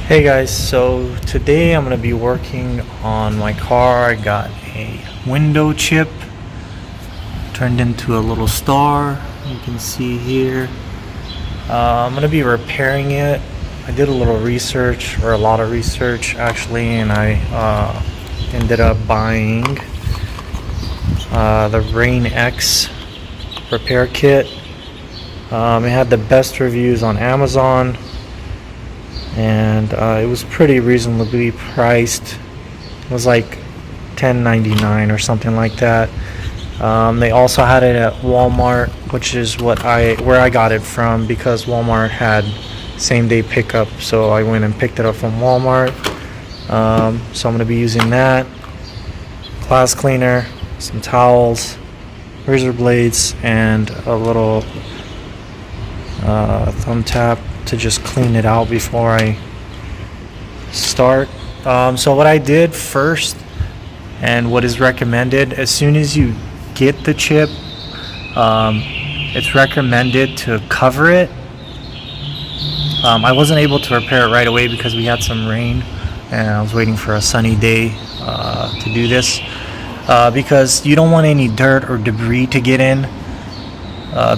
Hey guys, so today I'm going to be working on my car. I got a window chip turned into a little star, you can see here. I'm going to be repairing it. I did a little research, or a lot of research actually, and I ended up buying the Rain X repair kit. It had the best reviews on Amazon, and it was pretty reasonably priced. It was like $10.99 or something like that. They also had it at Walmart, which is where I got it from, because Walmart had same-day pickup, so I went and picked it up from Walmart. So I'm going to be using that, glass cleaner, some towels, razor blades, and a little thumb tap to just clean it out before I start. So what I did first, and what is recommended, as soon as you get the chip, it's recommended to cover it. I wasn't able to repair it right away because we had some rain and I was waiting for a sunny day to do this, because you don't want any dirt or debris to get in,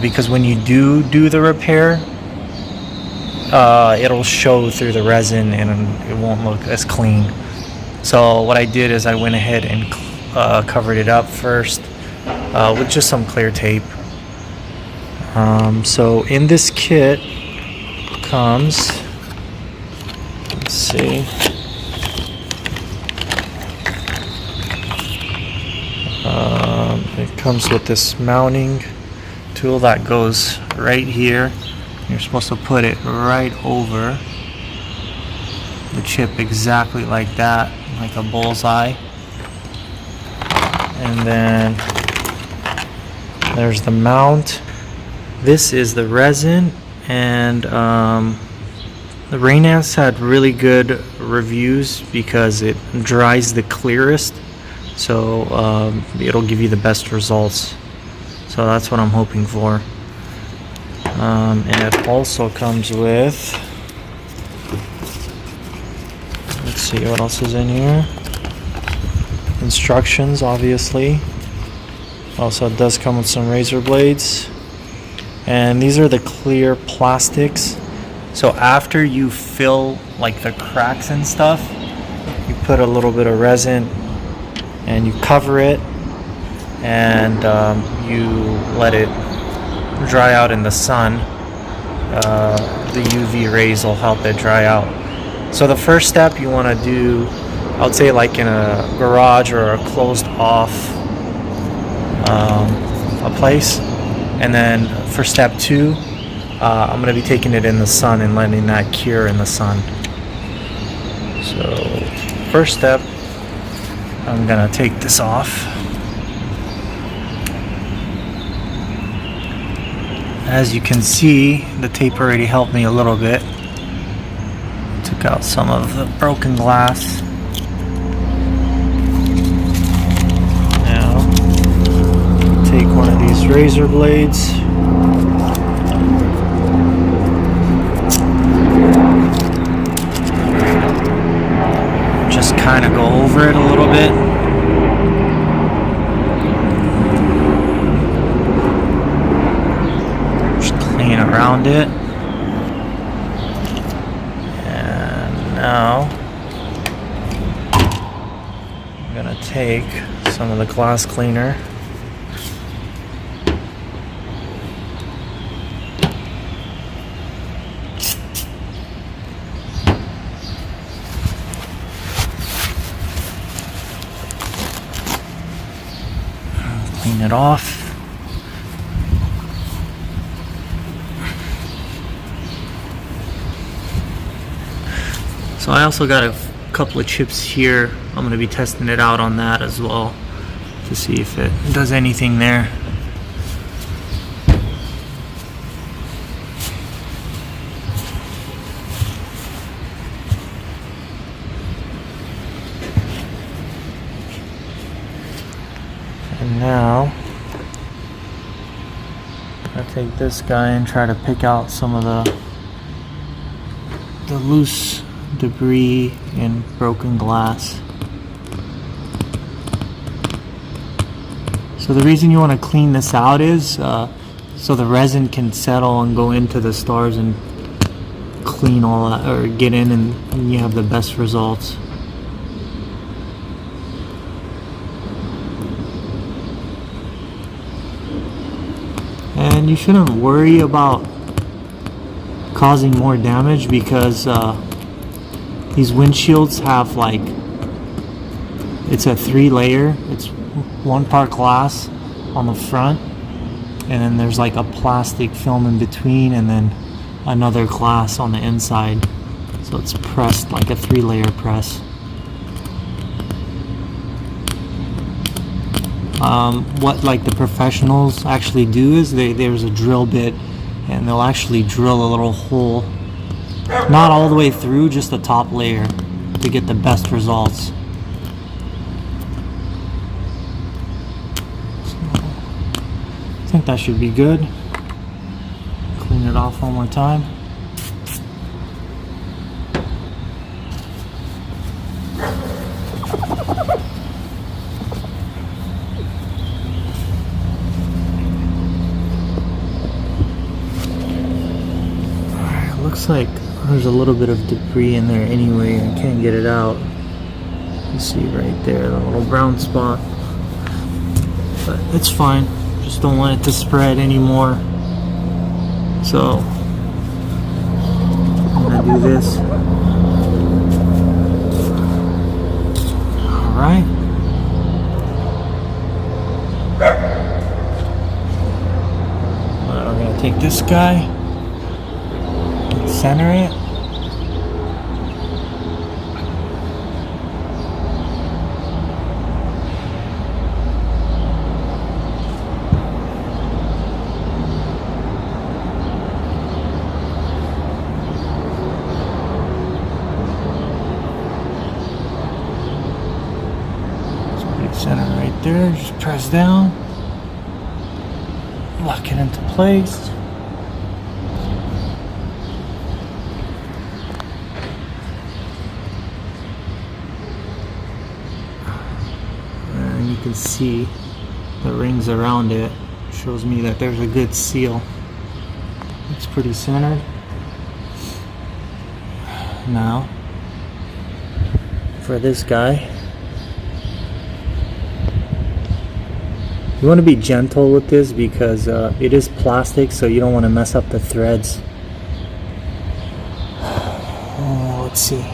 because when you do the repair, it'll show through the resin and it won't look as clean. So what I did is I went ahead and covered it up first with just some clear tape. So in this kit comes, let's see, it comes with this mounting tool that goes right here. You're supposed to put it right over the chip, exactly like that, like a bullseye. And then there's the mount. This is the resin, and the Rain X had really good reviews because it dries the clearest, so it'll give you the best results. So that's what I'm hoping for. And it also comes with, let's see what else is in here. Instructions, obviously. Also, it does come with some razor blades. And these are the clear plastics. So after you fill like the cracks and stuff, you put a little bit of resin and you cover it, and you let it dry out in the sun. The UV rays will help it dry out. So the first step you want to do, I would say like in a garage or a closed off a place, and then for step 2, I'm going to be taking it in the sun and letting that cure in the sun. So first step, I'm going to take this off. As you can see, the tape already helped me a little bit. Took out some of the broken glass. Now, take one of these razor blades. Just kind of go over it a little bit. Around it, and now I'm gonna take some of the glass cleaner clean it off. So I also got a couple of chips here. I'm going to be testing it out on that as well to see if it does anything there. And now I take this guy and try to pick out some of the loose debris and broken glass. So the reason you want to clean this out is so the resin can settle and go into the stars and clean all that, or get in, and you have the best results. And you shouldn't worry about causing more damage because these windshields have like, it's a 3-layer. It's 1 part glass on the front, and then there's like a plastic film in between, and then another glass on the inside. So it's pressed like a 3-layer press. What like the professionals actually do is there's a drill bit, and they'll actually drill a little hole, not all the way through, just the top layer, to get the best results. So, I think that should be good. Clean it off one more time. Looks like there's a little bit of debris in there anyway. I can't get it out. You see right there, the little brown spot. But it's fine. Just don't want it to spread anymore. So I'm gonna do this. Alright. I'm gonna take this guy, center it. Center right there, just press down, lock it into place. And you can see the rings around it. Shows me that there's a good seal. It's pretty centered. Now, for this guy, you want to be gentle with this because it is plastic, so you don't want to mess up the threads. Oh, let's see.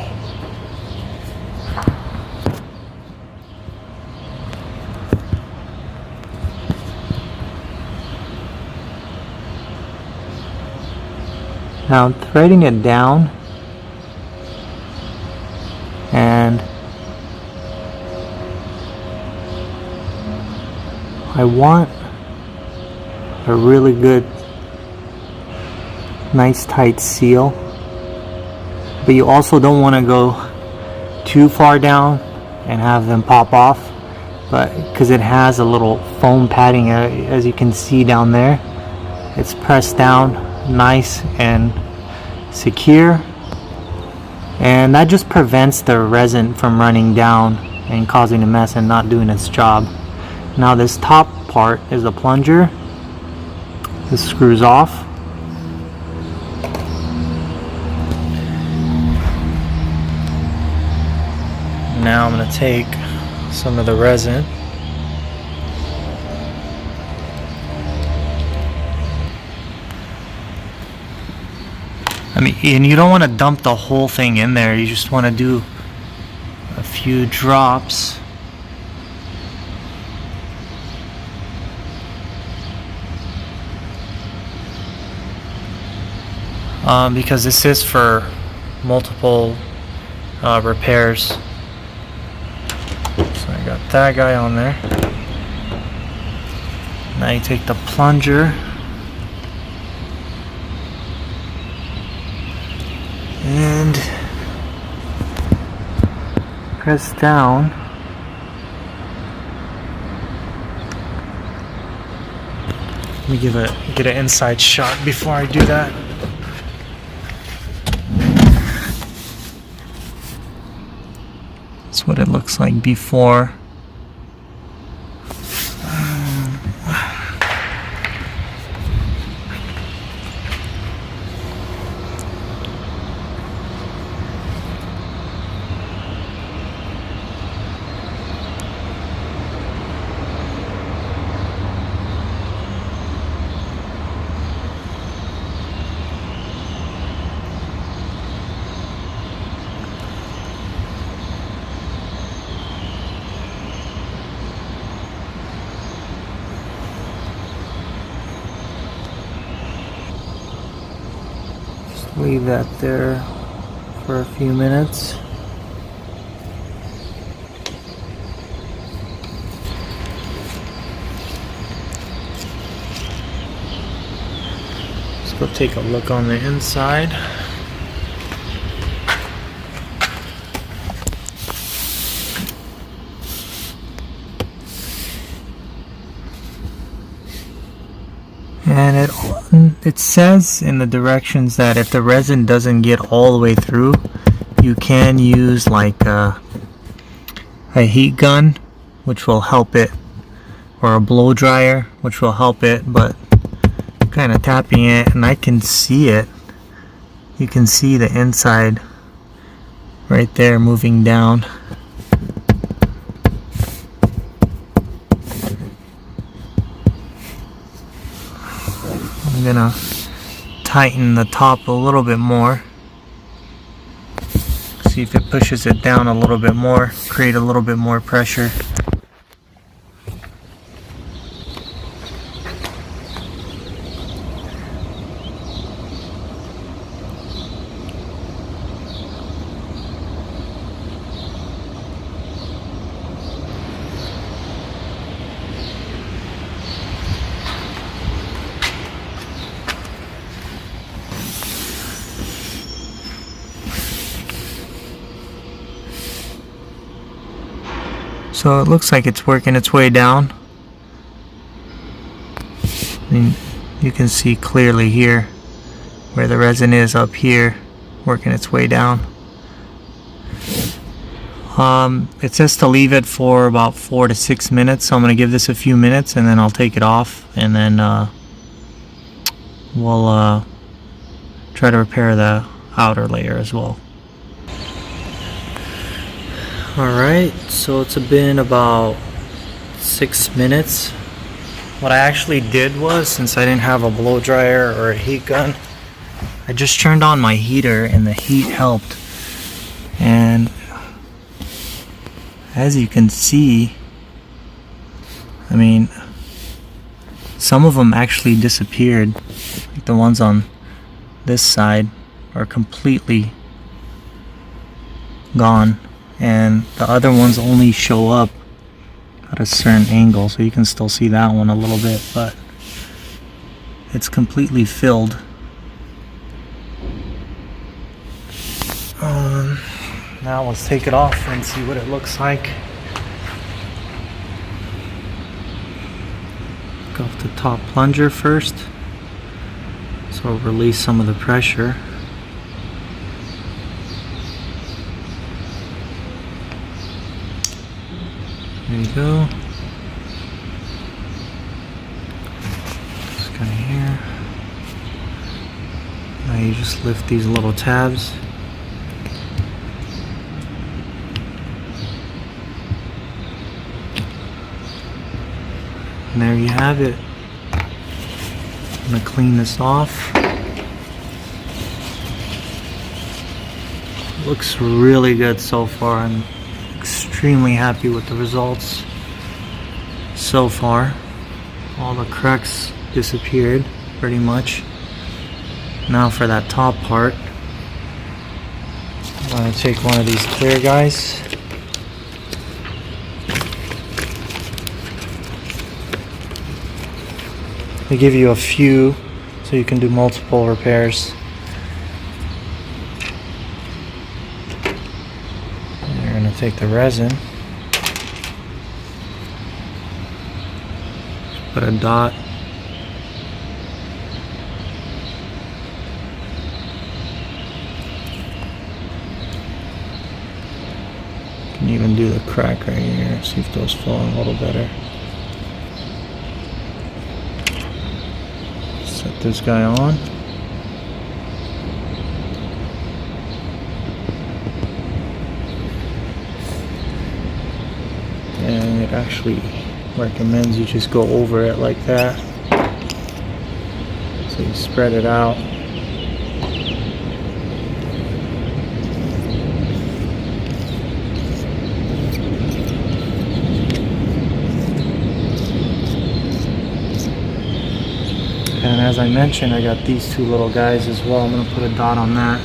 Now I'm threading it down, and I want a really good, nice tight seal, but you also don't want to go too far down and have them pop off, but because it has a little foam padding, as you can see down there, it's pressed down nice and secure, and that just prevents the resin from running down and causing a mess and not doing its job. Now this top part is the plunger. This screws off. Now I'm going to take some of the resin. And you don't want to dump the whole thing in there. You just want to do a few drops. Because this is for multiple repairs. So I got that guy on there. Now you take the plunger and press down. Let me get an inside shot before I do that. That's what it looks like before. Leave that there for a few minutes. Let's go take a look on the inside. And it says in the directions that if the resin doesn't get all the way through, you can use like a heat gun, which will help it, or a blow dryer, which will help it. But I'm kind of tapping it and I can see it. You can see the inside right there moving down. I'm gonna tighten the top a little bit more. See if it pushes it down a little bit more, create a little bit more pressure. So it looks like it's working its way down. And you can see clearly here where the resin is up here, working its way down. It says to leave it for about 4 to 6 minutes, so I'm going to give this a few minutes and then I'll take it off, and then we'll try to repair the outer layer as well. Alright, so it's been about 6 minutes. What I actually did was, since I didn't have a blow dryer or a heat gun, I just turned on my heater and the heat helped. And as you can see, I mean, some of them actually disappeared. Like the ones on this side are completely gone. And the other ones only show up at a certain angle, so you can still see that one a little bit, but it's completely filled. Now let's take it off and see what it looks like. Go off the top plunger first, so I'll release some of the pressure. There you go. Just kind of here. Now you just lift these little tabs. And there you have it. I'm going to clean this off. Looks really good so far. I'm extremely happy with the results so far. All the cracks disappeared pretty much. Now for that top part, I'm going to take one of these clear guys. They give you a few so you can do multiple repairs. You're going to take the resin, put a dot, Can even do the crack right here. See if those fall a little better. Set this guy on. And it actually recommends you just go over it like that. So you spread it out. And as I mentioned, I got these two little guys as well. I'm going to put a dot on that.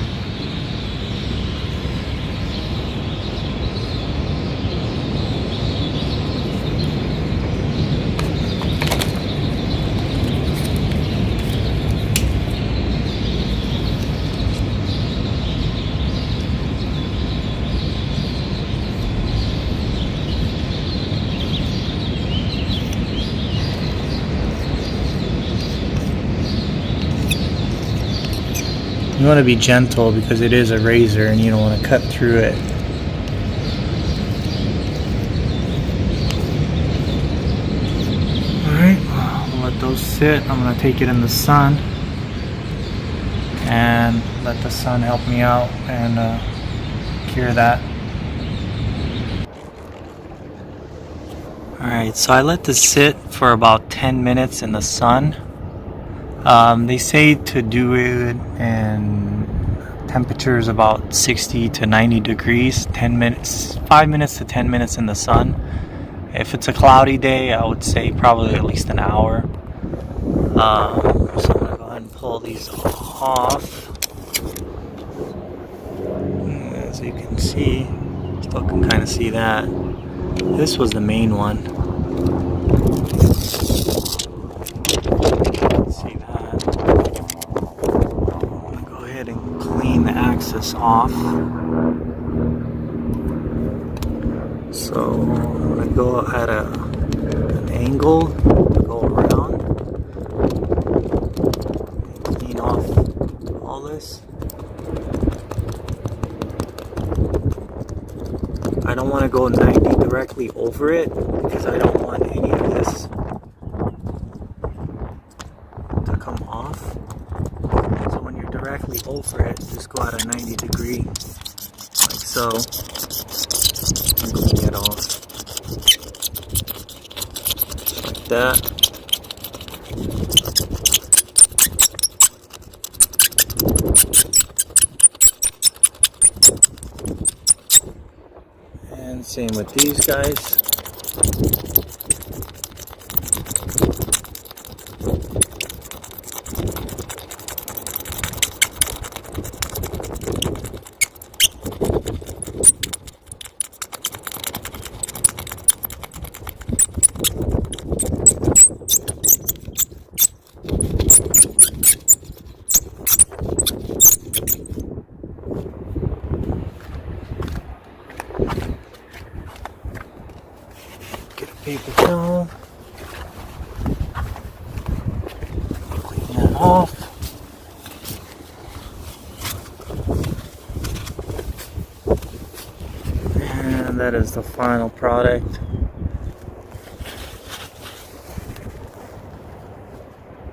You want to be gentle because it is a razor and you don't want to cut through it. Alright, I'll let those sit. I'm going to take it in the sun and let the sun help me out and cure that. Alright, so I let this sit for about 10 minutes in the sun. They say to do it and temperatures about 60 to 90 degrees, 10 minutes, 5 minutes to 10 minutes in the sun. If it's a cloudy day, I would say probably at least an hour. So I'm going to go ahead and pull these off. As you can see, still can kind of see that. This was the main one. Axis off. So I'm going to go at an angle to go around and clean off all this. I don't want to go 90 directly over it because I don't want any of this to come off. So when you're directly over it, just go at a 90 degree, like so, and clean it off, like that. And same with these guys. Paper towel, clean that off. And that is the final product.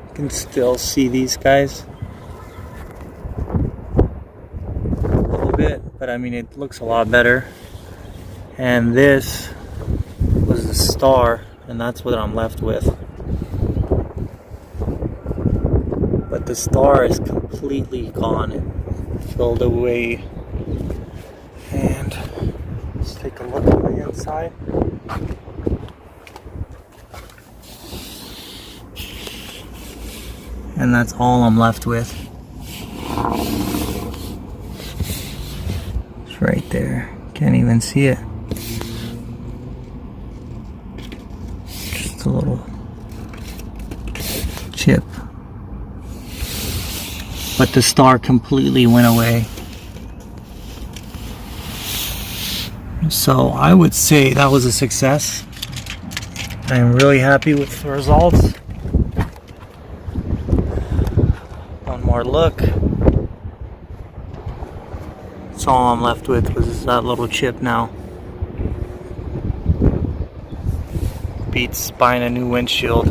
You can still see these guys a little bit, but I mean it looks a lot better. And this was the star, and that's what I'm left with. But the star is completely gone and filled away. And let's take a look on the inside. And that's all I'm left with. It's right there. Can't even see it. A little chip, but the star completely went away. So I would say that was a success. I am really happy with the results. One more look. That's all I'm left with was that little chip now. beats buying a new windshield.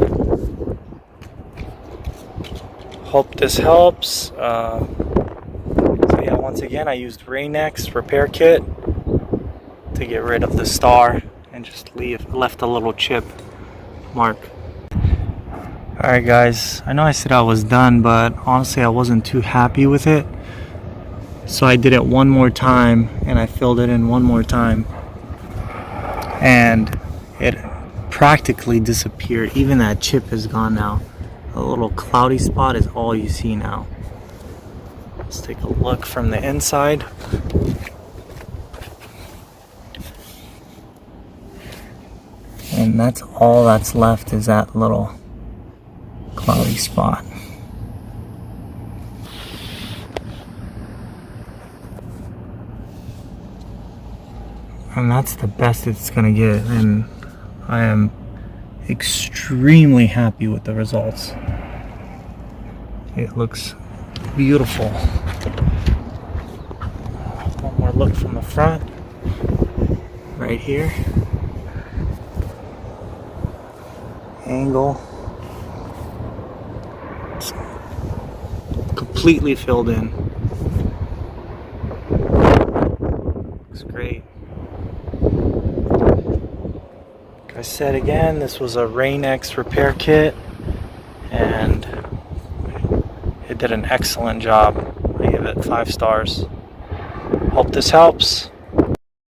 Hope this helps. So yeah, once again, I used Rain-X repair kit to get rid of the star and just left a little chip mark. Alright guys, I know I said I was done, but honestly I wasn't too happy with it. So I did it one more time and I filled it in one more time. And it practically disappeared. Even that chip is gone now. A little cloudy spot is all you see now. Let's take a look from the inside. And that's all that's left, is that little cloudy spot. And that's the best it's gonna get, and I am extremely happy with the results. It looks beautiful. One more look from the front, right here. Angle. It's completely filled in. Looks great. Like I said again, this was a Rain-X repair kit, and it did an excellent job. I give it 5 stars. Hope this helps.